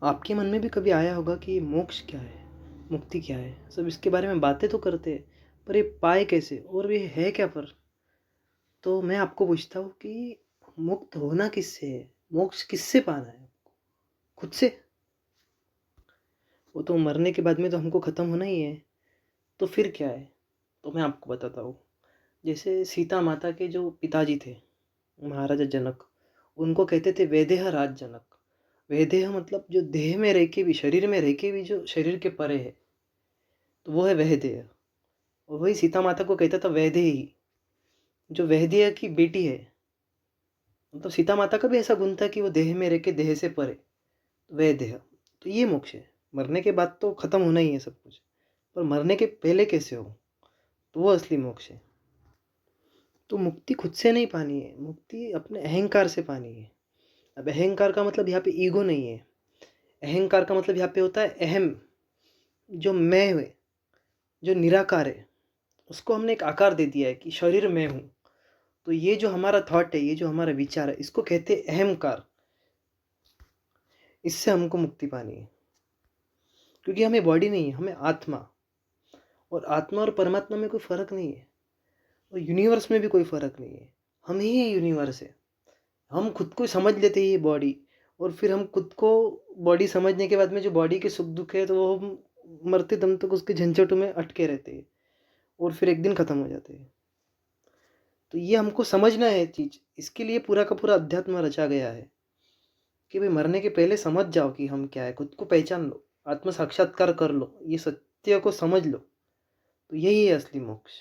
आपके मन में भी कभी आया होगा कि मोक्ष क्या है, मुक्ति क्या है? सब इसके बारे में बातें तो करते हैं, पर ये पाए कैसे और ये है क्या पर? तो मैं आपको पूछता हूँ कि मुक्त होना किससे है? मोक्ष किससे पाना है? खुद से? वो तो मरने के बाद में तो हमको ख़त्म होना ही है, तो फिर क्या है? तो मैं आपको बताता हूँ। जैसे सीता माता के जो पिताजी थे, महाराजा जनक, उनको कहते थे वैदेह राज जनक। वैदेह मतलब जो देह में रह के भी, शरीर में रह के भी जो शरीर के परे है, तो वो है वैदेह। और वही सीता माता को कहता था वैदेही, जो वैदेह की बेटी है। मतलब सीता माता का भी ऐसा गुण था कि वो देह में रह के देह से परे, वैदेह। तो ये मोक्ष है। मरने के बाद तो खत्म होना ही है सब कुछ, पर मरने के पहले कैसे हो, तो वो असली मोक्ष है। तो मुक्ति खुद से नहीं पानी है, मुक्ति अपने अहंकार से पानी है। अब अहंकार का मतलब यहाँ पे ईगो नहीं है। अहंकार का मतलब यहाँ पे होता है अहम, जो मैं है, जो निराकार है, उसको हमने एक आकार दे दिया है कि शरीर मैं हूँ। तो ये जो हमारा थॉट है, ये जो हमारा विचार है, इसको कहते हैं अहंकार। इससे हमको मुक्ति पानी है, क्योंकि हमें बॉडी नहीं है, हमें आत्मा। और आत्मा और परमात्मा में कोई फ़र्क नहीं है, और यूनिवर्स में भी कोई फ़र्क नहीं है। हम ही यूनिवर्स है। हम खुद को समझ लेते हैं ये बॉडी, और फिर हम खुद को बॉडी समझने के बाद में जो बॉडी के सुख दुख है, तो वो हम मरते दम तक उसके झंझटों में अटके रहते हैं, और फिर एक दिन ख़त्म हो जाते हैं। तो ये हमको समझना है चीज़, इसके लिए पूरा का पूरा अध्यात्म रचा गया है कि भाई मरने के पहले समझ जाओ कि हम क्या है, खुद को पहचान लो, आत्म साक्षात्कार कर लो, ये सत्य को समझ लो। तो यही है असली मोक्ष।